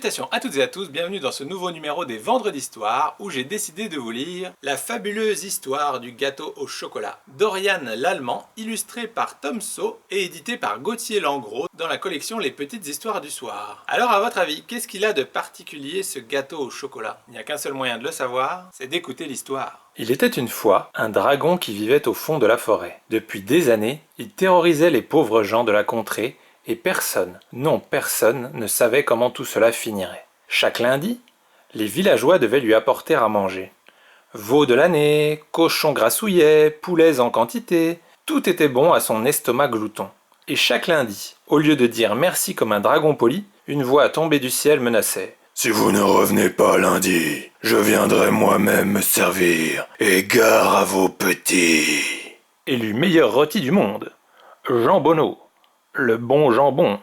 Salutations à toutes et à tous, bienvenue dans ce nouveau numéro des Vendredis d'Histoire où j'ai décidé de vous lire la fabuleuse histoire du gâteau au chocolat d'Oriane Lallemand, illustrée par Tom Sceau et édité par Gauthier Langros dans la collection Les Petites Histoires du Soir. Alors à votre avis, qu'est-ce qu'il a de particulier ce gâteau au chocolat? Il n'y a qu'un seul moyen de le savoir, c'est d'écouter l'histoire. Il était une fois un dragon qui vivait au fond de la forêt. Depuis des années, il terrorisait les pauvres gens de la contrée et personne, non personne, ne savait comment tout cela finirait. Chaque lundi, les villageois devaient lui apporter à manger. Veaux de l'année, cochons grassouillets, poulets en quantité, tout était bon à son estomac glouton. Et chaque lundi, au lieu de dire merci comme un dragon poli, une voix tombée du ciel menaçait. « Si vous ne revenez pas lundi, je viendrai moi-même me servir, et gare à vos petits !» Élu meilleur rôti du monde, Jean Bonneau. Le bon jambon.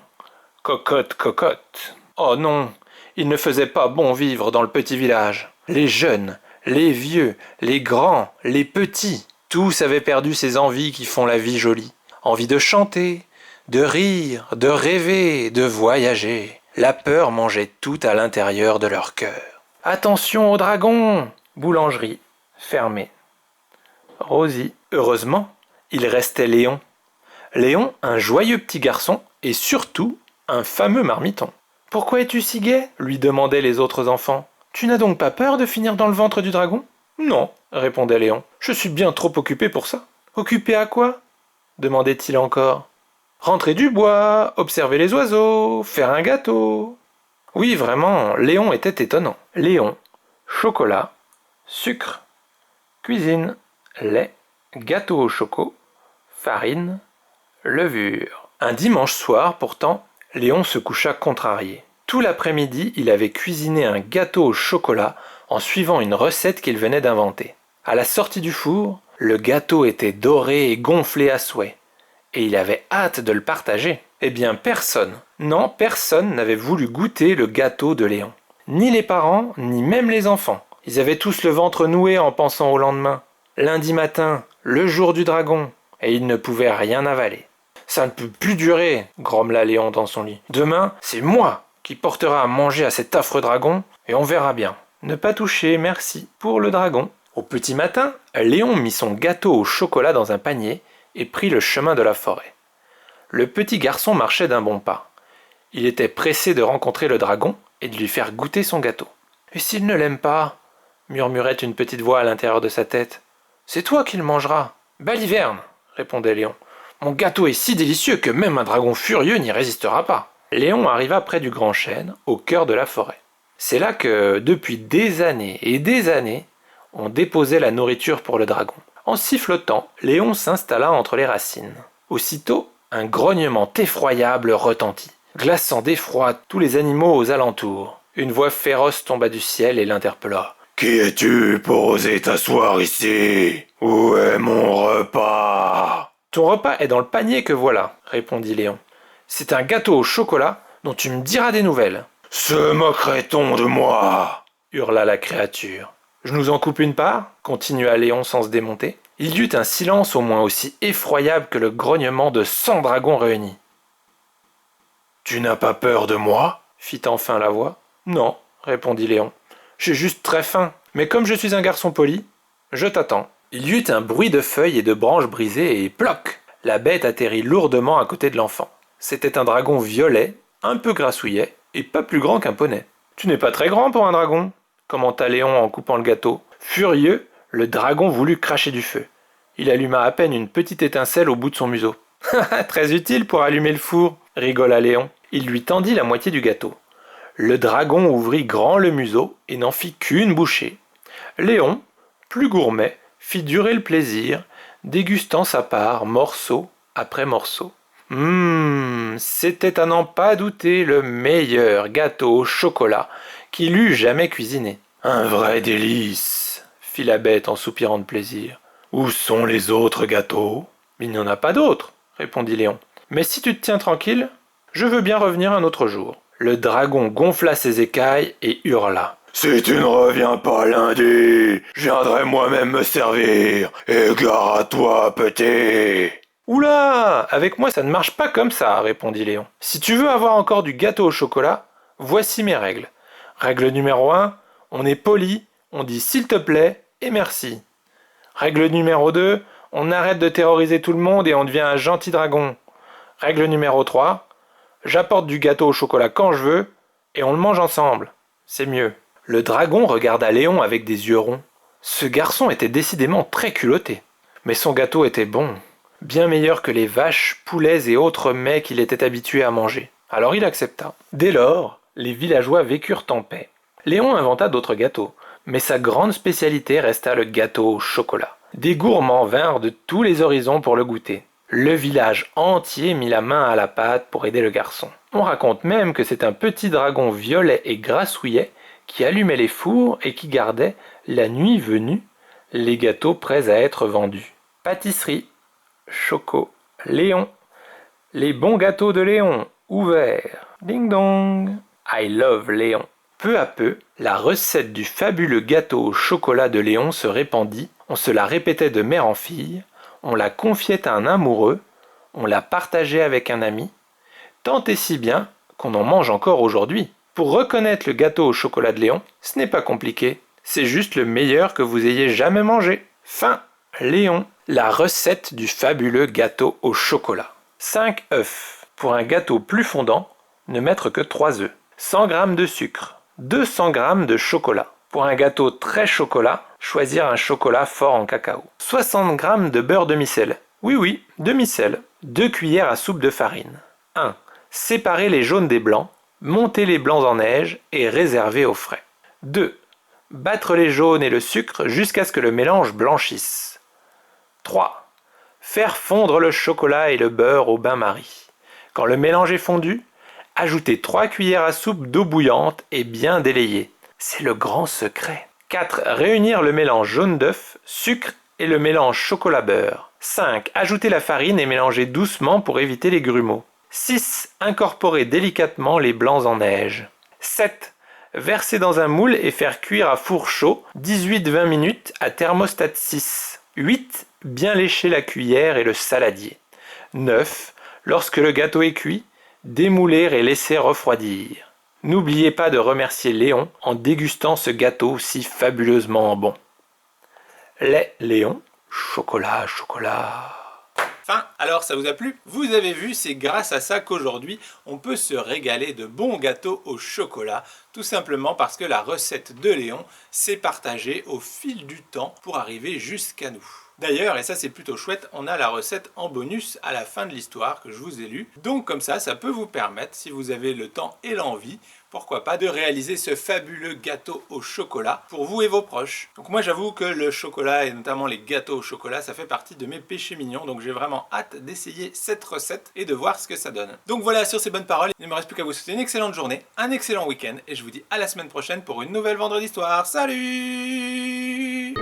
Cocotte, cocotte. Oh non, il ne faisait pas bon vivre dans le petit village. Les jeunes, les vieux, les grands, les petits, tous avaient perdu ces envies qui font la vie jolie. Envie de chanter, de rire, de rêver, de voyager. La peur mangeait tout à l'intérieur de leur cœur. Attention au dragon! Boulangerie, fermée. Rosie, heureusement, il restait Léon. Léon, un joyeux petit garçon, et surtout, un fameux marmiton. « Pourquoi es-tu si gai ?» lui demandaient les autres enfants. « Tu n'as donc pas peur de finir dans le ventre du dragon ?»« Non, » répondait Léon, « je suis bien trop occupé pour ça. »« Occupé à quoi ?» demandait-il encore. « Rentrer du bois, observer les oiseaux, faire un gâteau. » Oui, vraiment, Léon était étonnant. Léon, chocolat, sucre, cuisine, lait, gâteau au choco, farine, levure. Un dimanche soir, pourtant, Léon se coucha contrarié. Tout l'après-midi, il avait cuisiné un gâteau au chocolat en suivant une recette qu'il venait d'inventer. À la sortie du four, le gâteau était doré et gonflé à souhait. Et il avait hâte de le partager. Eh bien, personne, non, personne n'avait voulu goûter le gâteau de Léon. Ni les parents, ni même les enfants. Ils avaient tous le ventre noué en pensant au lendemain. Lundi matin, le jour du dragon, et ils ne pouvaient rien avaler. « Ça ne peut plus durer !» grommela Léon dans son lit. « Demain, c'est moi qui portera à manger à cet affreux dragon, et on verra bien. » Ne pas toucher, merci, pour le dragon. Au petit matin, Léon mit son gâteau au chocolat dans un panier et prit le chemin de la forêt. Le petit garçon marchait d'un bon pas. Il était pressé de rencontrer le dragon et de lui faire goûter son gâteau. « Et s'il ne l'aime pas ?» murmurait une petite voix à l'intérieur de sa tête. « C'est toi qui le mangeras. »« Baliverne !» répondait Léon. Mon gâteau est si délicieux que même un dragon furieux n'y résistera pas. Léon arriva près du grand chêne, au cœur de la forêt. C'est là que, depuis des années et des années, on déposait la nourriture pour le dragon. En sifflotant, Léon s'installa entre les racines. Aussitôt, un grognement effroyable retentit, glaçant d'effroi tous les animaux aux alentours. Une voix féroce tomba du ciel et l'interpella. « Qui es-tu pour oser t'asseoir ici? Où est mon repas ?» « Ton repas est dans le panier que voilà, » répondit Léon. « C'est un gâteau au chocolat dont tu me diras des nouvelles. »« Se moquerait-on de moi ?» hurla la créature. « Je nous en coupe une part ?» continua Léon sans se démonter. Il y eut un silence au moins aussi effroyable que le grognement de 100 dragons réunis. « Tu n'as pas peur de moi ?» fit enfin la voix. « Non, » répondit Léon. « J'ai juste très faim, mais comme je suis un garçon poli, je t'attends. » Il y eut un bruit de feuilles et de branches brisées et ploc! La bête atterrit lourdement à côté de l'enfant. C'était un dragon violet, un peu grassouillet et pas plus grand qu'un poney. « Tu n'es pas très grand pour un dragon !» commenta Léon en coupant le gâteau. Furieux, le dragon voulut cracher du feu. Il alluma à peine une petite étincelle au bout de son museau. « Très utile pour allumer le four !» rigola Léon. Il lui tendit la moitié du gâteau. Le dragon ouvrit grand le museau et n'en fit qu'une bouchée. Léon, plus gourmet, fit durer le plaisir, dégustant sa part morceau après morceau. C'était à n'en pas douter le meilleur gâteau au chocolat qu'il eût jamais cuisiné. « Un vrai délice !» fit la bête en soupirant de plaisir. « Où sont les autres gâteaux ?»« Il n'y en a pas d'autres, » répondit Léon. « Mais si tu te tiens tranquille, je veux bien revenir un autre jour. » Le dragon gonfla ses écailles et hurla. « Si tu ne reviens pas lundi, je viendrai moi-même me servir, et gare à toi, petit !»« Oula, avec moi ça ne marche pas comme ça, » répondit Léon. « Si tu veux avoir encore du gâteau au chocolat, voici mes règles. Règle numéro 1, on est poli, on dit s'il te plaît et merci. Règle numéro 2, on arrête de terroriser tout le monde et on devient un gentil dragon. Règle numéro 3, j'apporte du gâteau au chocolat quand je veux et on le mange ensemble. C'est mieux. Le dragon regarda Léon avec des yeux ronds. Ce garçon était décidément très culotté. Mais son gâteau était bon, bien meilleur que les vaches, poulets et autres mets qu'il était habitué à manger. Alors il accepta. Dès lors, les villageois vécurent en paix. Léon inventa d'autres gâteaux, mais sa grande spécialité resta le gâteau au chocolat. Des gourmands vinrent de tous les horizons pour le goûter. Le village entier mit la main à la pâte pour aider le garçon. On raconte même que c'est un petit dragon violet et grassouillet qui allumait les fours et qui gardait, la nuit venue, les gâteaux prêts à être vendus. Pâtisserie, Choco, Léon. Les bons gâteaux de Léon, ouverts. Ding dong. I love Léon. Peu à peu, la recette du fabuleux gâteau au chocolat de Léon se répandit. On se la répétait de mère en fille. On la confiait à un amoureux. On la partageait avec un ami. Tant et si bien qu'on en mange encore aujourd'hui. Pour reconnaître le gâteau au chocolat de Léon, ce n'est pas compliqué. C'est juste le meilleur que vous ayez jamais mangé. Fin. Léon. La recette du fabuleux gâteau au chocolat. 5 œufs. Pour un gâteau plus fondant, ne mettre que 3 œufs. 100 g de sucre. 200 g de chocolat. Pour un gâteau très chocolat, choisir un chocolat fort en cacao. 60 g de beurre demi-sel. Oui, demi-sel. 2 cuillères à soupe de farine. 1. Séparer les jaunes des blancs. Monter les blancs en neige et réserver au frais. 2. Battre les jaunes et le sucre jusqu'à ce que le mélange blanchisse. 3. Faire fondre le chocolat et le beurre au bain-marie. Quand le mélange est fondu, ajoutez 3 cuillères à soupe d'eau bouillante et bien délayer. C'est le grand secret. 4. Réunir le mélange jaune d'œuf, sucre et le mélange chocolat-beurre. 5. Ajouter la farine et mélanger doucement pour éviter les grumeaux. 6. Incorporer délicatement les blancs en neige. 7. Verser dans un moule et faire cuire à four chaud 18-20 minutes à thermostat 6. 8. Bien lécher la cuillère et le saladier. 9. Lorsque le gâteau est cuit, démouler et laisser refroidir. N'oubliez pas de remercier Léon en dégustant ce gâteau si fabuleusement bon. Lait Léon, chocolat, chocolat. Enfin, alors ça vous a plu? Vous avez vu, c'est grâce à ça qu'aujourd'hui, on peut se régaler de bons gâteaux au chocolat, tout simplement parce que la recette de Léon s'est partagée au fil du temps pour arriver jusqu'à nous. D'ailleurs, et ça c'est plutôt chouette, on a la recette en bonus à la fin de l'histoire que je vous ai lue. Donc comme ça peut vous permettre, si vous avez le temps et l'envie, pourquoi pas, de réaliser ce fabuleux gâteau au chocolat pour vous et vos proches. Donc moi j'avoue que le chocolat et notamment les gâteaux au chocolat, ça fait partie de mes péchés mignons. Donc j'ai vraiment hâte d'essayer cette recette et de voir ce que ça donne. Donc voilà, sur ces bonnes paroles, il ne me reste plus qu'à vous souhaiter une excellente journée, un excellent week-end et je vous dis à la semaine prochaine pour une nouvelle Vendredi Histoire. Salut!